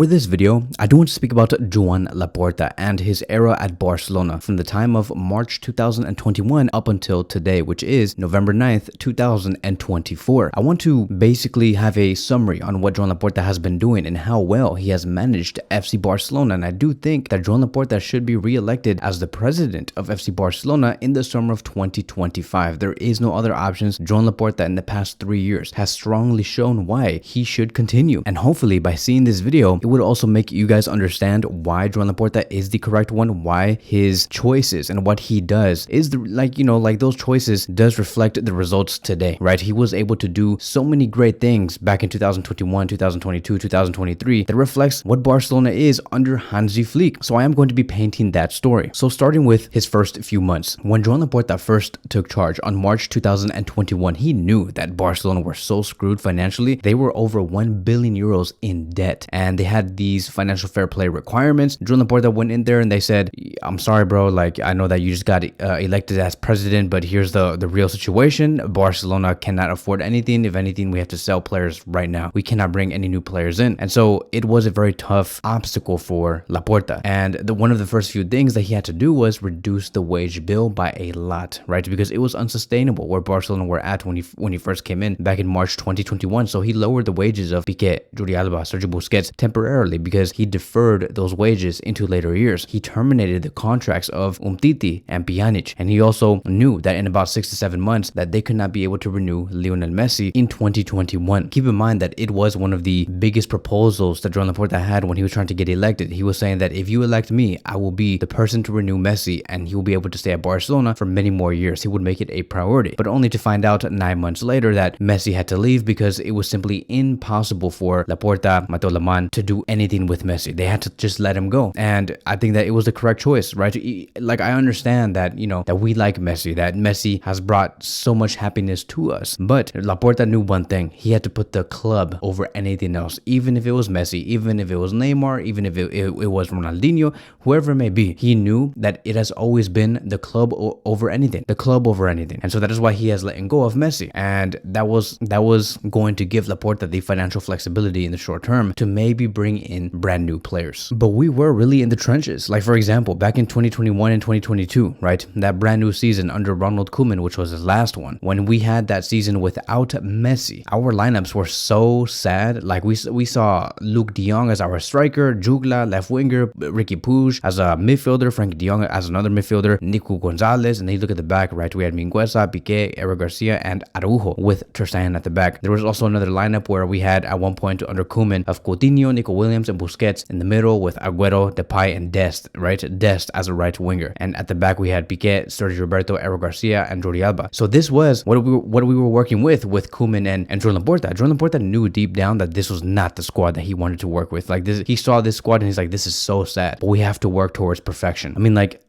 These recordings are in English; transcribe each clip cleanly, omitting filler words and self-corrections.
For this video, I do want to speak about Joan Laporta and his era at Barcelona from the time of March 2021 up until today, which is November 9th, 2024. I want to basically have a summary on what Joan Laporta has been doing and how well he has managed FC Barcelona, and I do think that Joan Laporta should be re-elected as the president of FC Barcelona in the summer of 2025. There is no other options. Joan Laporta in the past 3 years has strongly shown why he should continue, and hopefully by seeing this video, it would also make you guys understand why Joan Laporta is the correct one, why his choices and what he does is those choices does reflect the results today, right? He was able to do so many great things back in 2021, 2022, 2023 that reflects what Barcelona is under Hansi Flick. So I am going to be painting that story. So starting with his first few months, when Joan Laporta first took charge on March 2021, he knew that Barcelona were so screwed financially. They were over 1 billion euros in debt, and they had these financial fair play requirements. Joan Laporta went in there and they said, I'm sorry, bro, like I know that you just got elected as president, but here's the real situation. Barcelona cannot afford anything. If anything, we have to sell players right now. We cannot bring any new players in. And so it was a very tough obstacle for Laporta. And one of the first few things that he had to do was reduce the wage bill by a lot, right? Because it was unsustainable where Barcelona were at when he first came in back in March 2021. So he lowered the wages of Piqué, Jordi Alba, Sergio Busquets temporarily because he deferred those wages into later years. He terminated the contracts of Umtiti and Pjanic, and he also knew that in about 6 to 7 months that they could not be able to renew Lionel Messi in 2021. Keep in mind that it was one of the biggest proposals that Joan Laporta had when he was trying to get elected. He was saying that if you elect me, I will be the person to renew Messi and he will be able to stay at Barcelona for many more years. He would make it a priority, but only to find out 9 months later that Messi had to leave because it was simply impossible for Laporta, Mateo Lemán to do anything with Messi. They had to just let him go. And I think that it was the correct choice, right? Like, I understand that, that we like Messi, that Messi has brought so much happiness to us. But Laporta knew one thing. He had to put the club over anything else, even if it was Messi, even if it was Neymar, even if it was Ronaldinho, whoever it may be. He knew that it has always been the club over anything, the club over anything. And so that is why he has let go of Messi. And that was going to give Laporta the financial flexibility in the short term to maybe bring in brand new players. But we were really in the trenches. Like, for example, back in 2021 and 2022, right? That brand new season under Ronald Koeman, which was his last one, when we had that season without Messi, our lineups were so sad. Like, we saw Luke de Jong as our striker, Jugla left winger, Ricky Puig as a midfielder, Frank de Jong as another midfielder, Nico Gonzalez, and then you look at the back, right? We had Mingueza, Piqué, Eric Garcia, and Araujo with Ter Stegen at the back. There was also another lineup where we had at one point under Koeman of Coutinho, Nico Williams, and Busquets in the middle with Agüero, Depay, and Dest, right? Dest as a right winger. And at the back, we had Piqué, Sergio Roberto, Eric Garcia, and Jordi Alba. So this was what we were working with Koeman and Joan Laporta. Joan Laporta knew deep down that this was not the squad that he wanted to work with. Like, this, he saw this squad and he's like, this is so sad, but we have to work towards perfection. I mean, like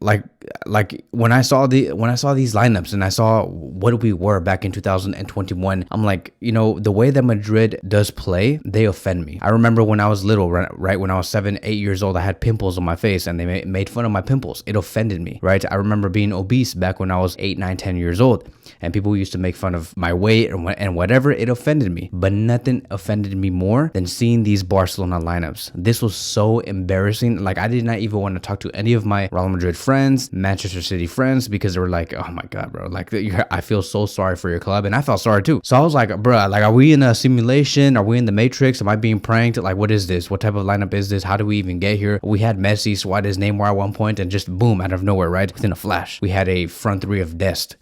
when I saw these lineups and I saw what we were back in 2021, I'm like, the way that Madrid does play, they offend me. I remember when I was little, right? When I was 7, 8 years old, I had pimples on my face and they made fun of my pimples. It offended me, right? I remember being obese back when I was 8, 9, 10 years old, and people used to make fun of my weight and whatever. It offended me, but nothing offended me more than seeing these Barcelona lineups. This was so embarrassing. Like, I did not even want to talk to any of my Real Madrid friends, Manchester City friends, because they were like, oh my God, bro, like, I feel so sorry for your club. And I felt sorry too. So I was like, bro, like, are we in a simulation? Are we in the Matrix? Am I being pranked? Like, what is this? What type of lineup is this? How do we even get here? We had Messi, Suarez, Neymar at one point, and just boom, out of nowhere, right? Within a flash, we had a front three of Dest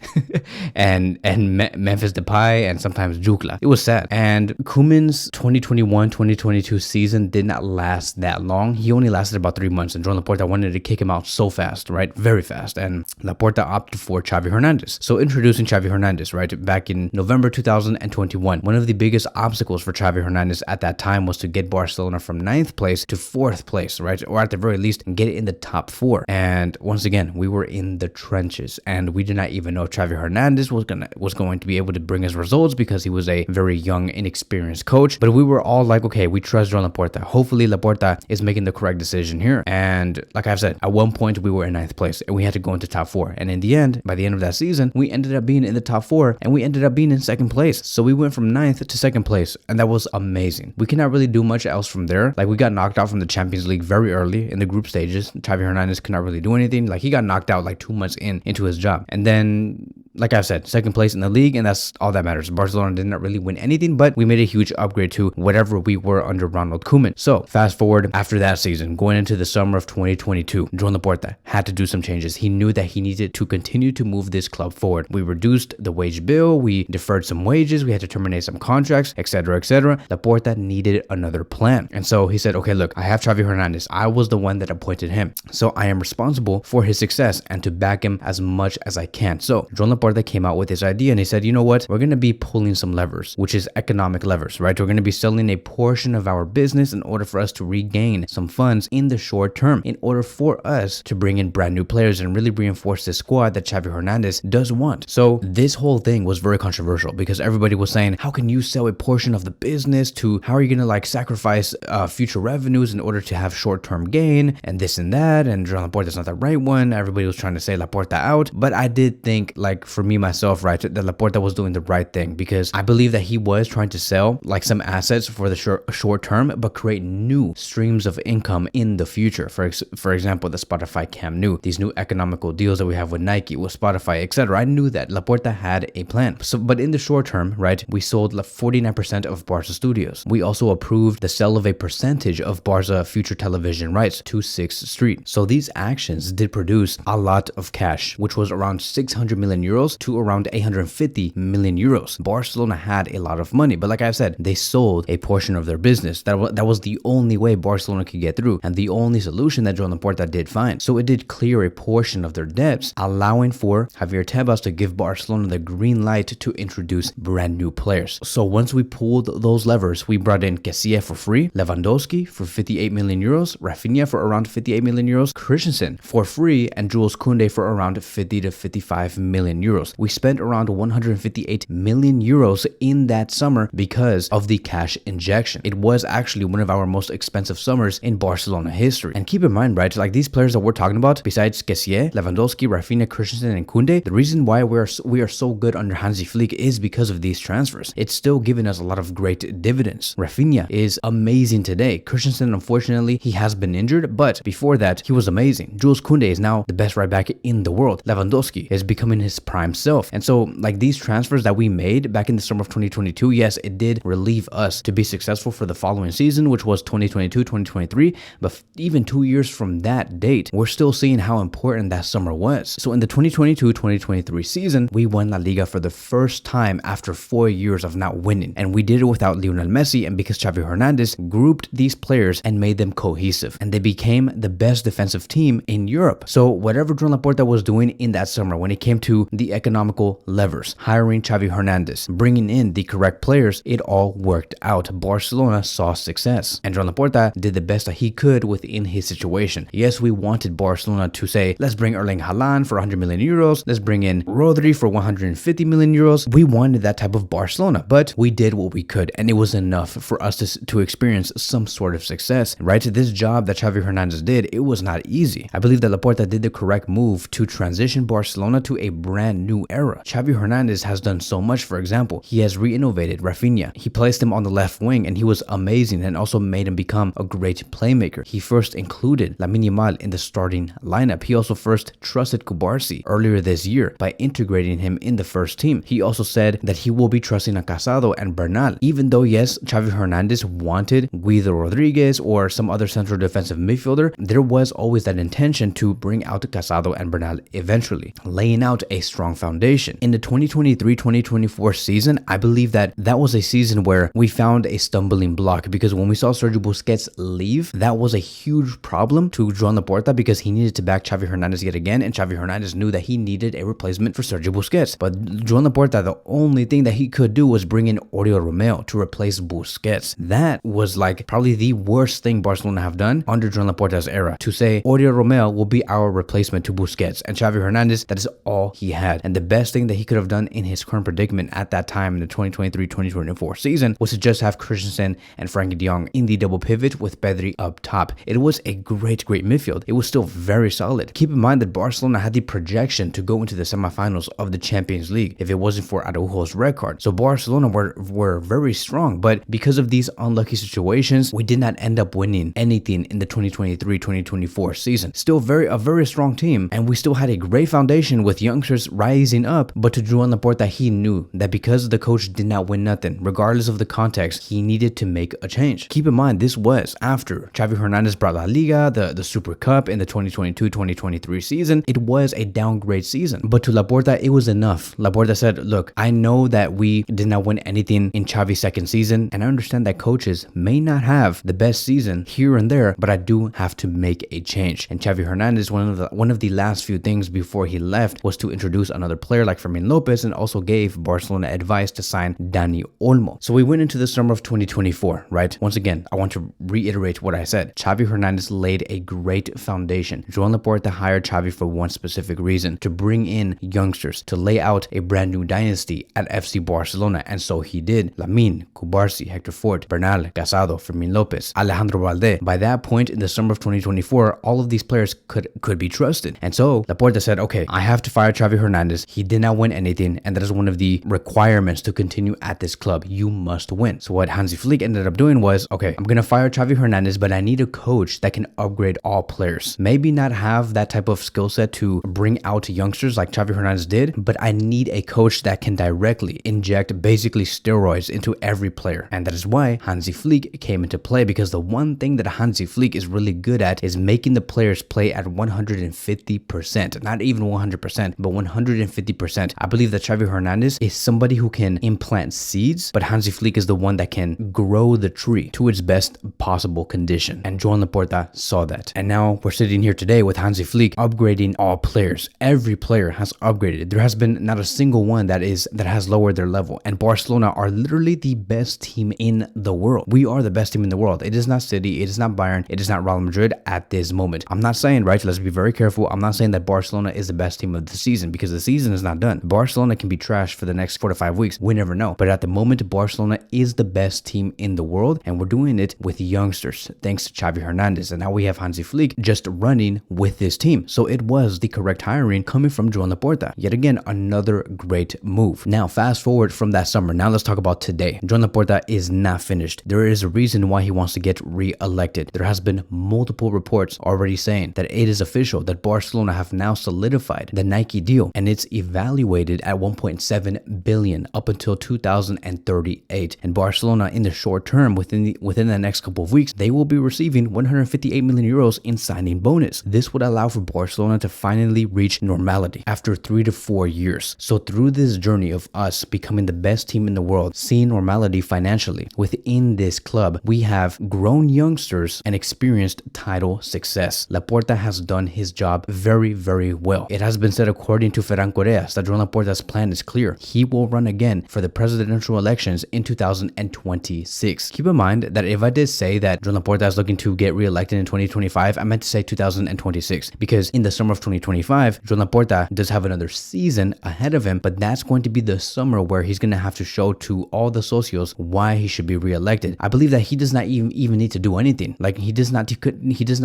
and Memphis Depay and sometimes Jugla. It was sad. And Koeman's 2021-2022 season did not last that long. He only lasted about 3 months, and Joan Laporta wanted to kick him out so fast, right? Very fast. And Laporta opted for Xavi Hernandez. So introducing Xavi Hernandez, right? Back in November 2021, one of the biggest obstacles for Xavi Hernandez at that time was to get Barcelona from 9th place to 4th place, right? Or at the very least, get it in the top 4. And once again, we were in the trenches, and we did not even know Xavi Hernandez was going to be able to bring us results because he was a very young, inexperienced coach. But we were all like, okay, we trust Joan Laporta. Hopefully Laporta is making the correct decision here. And like I've said, at one point we were in 9th place. and we had to go into top 4. And in the end, by the end of that season, we ended up being in the top 4, and we ended up being in second place. So we went from 9th to second place, and that was amazing. We cannot really do much else from there. Like, we got knocked out from the Champions League very early in the group stages. Xavi Hernandez could not really do anything. Like, he got knocked out like 2 months into his job. And then, like I said, second place in the league, and that's all that matters. Barcelona did not really win anything, but we made a huge upgrade to whatever we were under Ronald Koeman. So fast forward after that season, going into the summer of 2022, Joan Laporta had to do some changes. He knew that he needed to continue to move this club forward. We reduced the wage bill, we deferred some wages, we had to terminate some contracts, etc., etc. Laporta needed another plan. And so he said, okay, look, I have Xavi Hernandez. I was the one that appointed him. So I am responsible for his success and to back him as much as I can. So Joan Laporta came out with this idea and he said, you know what? We're going to be pulling some levers, which is economic levers, right? We're going to be selling a portion of our business in order for us to regain some funds in the short term, in order for us to bring in brand new players and really reinforce the squad that Xavi Hernandez does want. So this whole thing was very controversial because everybody was saying, how can you sell a portion of the business to, how are you going to like sacrifice future revenues in order to have short-term gain and this and that, and Joan Laporta's not the right one. Everybody was trying to say Laporta out, but I did think, like, for me myself, right, that Laporta was doing the right thing, because I believe that he was trying to sell like some assets for the short term, but create new streams of income in the future. For example, the Spotify Camp Nou, these new economical deals that we have with Nike, with Spotify, etc. I knew that Laporta had a plan. So, but in the short term, right, we sold 49% of Barca Studios. We also approved the sale of a percentage of Barca future television rights to 6th Street. So these actions did produce a lot of cash, which was around 600 million euros to around 850 million euros. Barcelona had a lot of money, but like I said, they sold a portion of their business. That was the only way Barcelona could get through, and the only solution that Joan Laporta did find. So it did clear a portion of their debts, allowing for Javier Tebas to give Barcelona the green light to introduce brand new players. So once we pulled those levers, we brought in Kessie for free, Lewandowski for 58 million euros, Rafinha for around 58 million euros, Christensen for free, and Jules Koundé for around 50 to 55 million euros. We spent around 158 million euros in that summer because of the cash injection. It was actually one of our most expensive summers in Barcelona history. And keep in mind, right, like these players that we're talking about, besides Kessie, Lewandowski, Rafinha, Christensen, and Koundé, the reason why we are so good under Hansi Flick is because of these transfers. It's still giving us a lot of great dividends. Rafinha is amazing today. Christensen, unfortunately, he has been injured, but before that, he was amazing. Jules Koundé is now the best right back in the world. Lewandowski is becoming his prime self. And so, like, these transfers that we made back in the summer of 2022, yes, it did relieve us to be successful for the following season, which was 2022-2023. But even 2 years from that date, we're still seeing how important that summer was. So in the 2022-2023 season, we won La Liga for the first time after 4 years of not winning. And we did it without Lionel Messi, and because Xavi Hernandez grouped these players and made them cohesive. And they became the best defensive team in Europe. So whatever Joan Laporta was doing in that summer when it came to the economical levers, hiring Xavi Hernandez, bringing in the correct players, it all worked out. Barcelona saw success. And Joan Laporta did the best that he could within his situation. Yes, we wanted Barcelona to say, let's bring Erling Haaland for 100 million euros. Let's bring in Rodri for 150 million euros. We wanted that type of Barcelona, but we did what we could, and it was enough for us to experience some sort of success, right? This job that Xavi Hernandez did, it was not easy. I believe that Laporta did the correct move to transition Barcelona to a brand new era. Xavi Hernandez has done so much. For example, he has re-innovated Rafinha. He placed him on the left wing, and he was amazing, and also made him become a great playmaker. He first included Lamine Yamal in the starting lineup. He also first trusted Kubarsi earlier this year by integrating him in the first team. He also said that he will be trusting Casado and Bernal, even though, yes, Xavi Hernandez wanted Guido Rodriguez or some other central defensive midfielder. There was always that intention to bring out Casado and Bernal eventually, laying out a strong foundation. In the 2023-2024 season, I believe that was a season where we found a stumbling block, because when we saw Sergio Busquets leave, that was a huge problem to Joan Laporta, because he needed to back Xavi Hernandez yet again, and Xavi Hernandez knew that he needed a replacement for Sergio Busquets. But Joan Laporta, the only thing that he could do was bring in Oriol Romeu to replace Busquets. That was like probably the worst thing Barcelona have done under Joan Laporta's era, to say Oriol Romeu will be our replacement to Busquets, and Xavi Hernandez, that is all he had. And the best thing that he could have done in his current predicament at that time in the 2023-2024 season was to just have Christensen and Frankie de Jong in the double pivot with Pedri up top. It was a great midfield. It was still very solid. Keep in mind that Barcelona had the projection to go into the semifinals of the Champions League if it wasn't for Araujo's red card. So Barcelona were very strong, but because of these unlucky situations, we did not end up winning anything in the 2023-2024 season. Still a very strong team, and we still had a great foundation with youngsters rising up, but to Joan Laporta, he knew that because the coach did not win nothing, regardless of the context, he needed to make a change. Keep in mind, this was after Xavi Hernandez brought La Liga, the Super Cup in the 2022-2023 season. It was a downgrade season, but to Laporta, it was enough. Laporta said, look, I know that we did not win anything in Xavi's second season, and I understand that coaches may not have the best season here and there, but I do have to make a change. And Xavi Hernandez, one of the last few things before he left was to introduce another player like Fermin Lopez, and also gave Barcelona advice to sign Dani Olmo. So we went into the summer of 2024, right? Once again, I want to reiterate what I said. Xavi Hernandez laid a great foundation. Joan Laporta hired Xavi for one specific reason: to bring in youngsters, to lay out a brand new dynasty at FC Barcelona, and so he did. Lamine, Cubarsí, Hector Fort, Bernal, Casado, Fermin Lopez, Alejandro Valde. By that point in the summer of 2024, all of these players could be trusted. And so Laporta said, okay, I have to fire Xavi Hernandez. He did not win anything, and that is one of the requirements to continue at this club. You must win. So what Hansi Flick ended up doing was, okay, I'm gonna fire Xavi Hernandez, but I need a coach that can upgrade all players. Maybe not have that type of skill set to bring out youngsters like Xavi Hernandez did, but I need a coach that can directly inject basically steroids into every player. And that is why Hansi Flick came into play, because the one thing that Hansi Flick is really good at is making the players play at 150%, not even 100%, but 150%. I believe that Xavi Hernandez is somebody who can implant seeds, but Hansi Flick is the one that can grow the tree to its best possible condition. And Joan Laporta saw that. And now we're sitting here today with Hansi Flick upgrading all players. Every player has upgraded. There has been not a single one that has lowered their level. And Barcelona are literally the best team in the world. We are the best team in the world. It is not City, it is not Bayern, it is not Real Madrid at this moment. I'm not saying, right, let's be very careful, I'm not saying that Barcelona is the best team of the season, because the season is not done. Barcelona can be trashed for the next 4 to 5 weeks. We never know. But at the moment, Barcelona is the best team in the world, and we're doing it with youngsters, thanks to Xavi Hernandez. And now we have Hansi Flick just running with this team. So it was the correct hiring coming from Joan Laporta. Yet again, another great move. Now, fast forward from that summer. Now let's talk about today. Joan Laporta is not finished. There is a reason why he wants to get re-elected. There has been multiple reports already saying that it is official that Barcelona have now solidified the Nike deal, and it's evaluated at 1.7 billion up until 2038. And Barcelona, in the short term, within the next couple of weeks, they will be receiving 158 million euros in signing bonus. This would allow for Barcelona to finally reach normality after 3 to 4 years. So through this journey of us becoming the best team in the world, seeing normality financially within this club, we have grown youngsters and experienced title success. Laporta has done his job very, very well. It has been said, according to Ferran Correas, that Joan Laporta's plan is clear. He will run again for the presidential elections in 2026. Keep in mind that if I did say that Joan Laporta is looking to get re-elected in 2025, I meant to say 2026, because in the summer of 2025, Joan Laporta does have another season ahead of him, but that's going to be the summer where he's going to have to show to all the socios why he should be re-elected. I believe that he does not even need to do anything. Like, he does not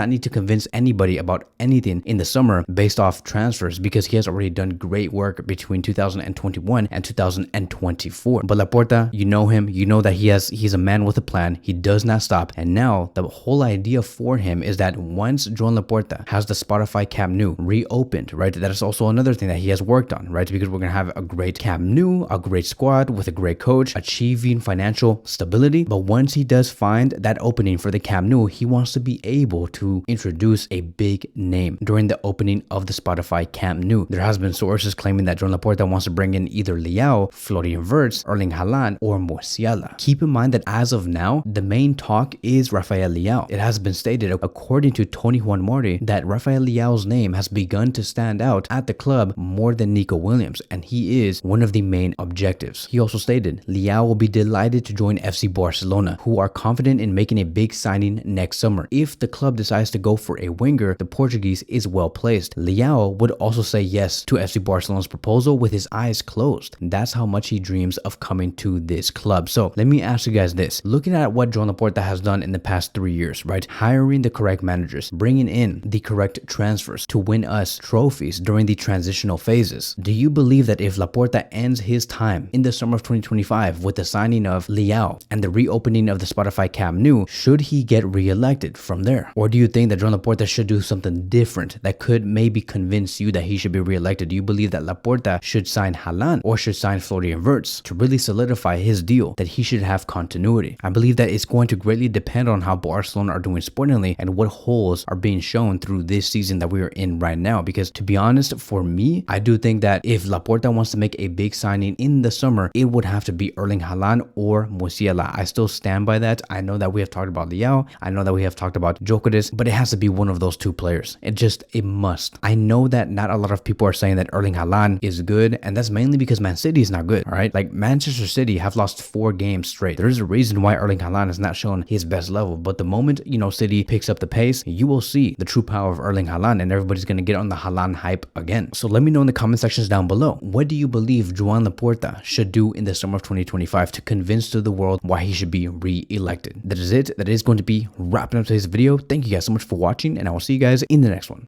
need to convince anybody about anything in the summer based off transfers, because he has already done great work between 2021 and 2024. But Laporta, you know him, you know that he's a man with a plan. He does not stop. And now the whole idea for him is that once Joan Laporta has the Spotify Camp Nou reopened, right, that is also another thing that he has worked on, right, because we're going to have a great Camp Nou, a great squad with a great coach, achieving financial stability. But once he does find that opening for the Camp Nou, he wants to be able to introduce a big name during the opening of the Spotify Camp Nou. There has been sources claiming that Joan Laporta wants to bring in either Leao, Florian Wirtz, Erling Haaland, or Musiala. Keep in mind that as of now, the main talk is Rafael Leao. It has been stated, according to Tony Juan Marti, that Rafael Leao's name has begun to stand out at the club more than Nico Williams, and he is one of the main objectives. He also stated, Leao will be delighted to join FC Barcelona, who are confident in making a big signing next summer. If the club decides to go for a winger, the Portuguese is well placed. Leao would also say yes to FC FC Barcelona's proposal with his eyes closed. That's how much he dreams of coming to this club. So let me ask you guys this. Looking at what Joan Laporta has done in the past 3 years, right? Hiring the correct managers, bringing in the correct transfers to win us trophies during the transitional phases. Do you believe that if Laporta ends his time in the summer of 2025 with the signing of Leao and the reopening of the Spotify Camp Nou, should he get re-elected from there? Or do you think that Joan Laporta should do something different that could maybe convince you that he should be re-elected? Do you believe that Laporta should sign Haaland or should sign Florian Wirtz to really solidify his deal, that he should have continuity? I believe that it's going to greatly depend on how Barcelona are doing sportingly and what holes are being shown through this season that we are in right now. Because to be honest, for me, I do think that if Laporta wants to make a big signing in the summer, it would have to be Erling Haaland or Musiala. I still stand by that. I know that we have talked about Leao. I know that we have talked about Jokeris, but it has to be one of those two players. It must. I know that not a lot of people are saying that Erling Haaland is good, and that's mainly because Man City is not good, all right? Like Manchester City have lost 4 games straight. There's a reason why Erling Haaland has not shown his best level, but the moment, City picks up the pace, you will see the true power of Erling Haaland, and everybody's going to get on the Haaland hype again. So let me know in the comment sections down below, what do you believe Joan Laporta should do in the summer of 2025 to convince to the world why he should be re-elected? That is it. That is going to be wrapping up today's video. Thank you guys so much for watching, and I will see you guys in the next one.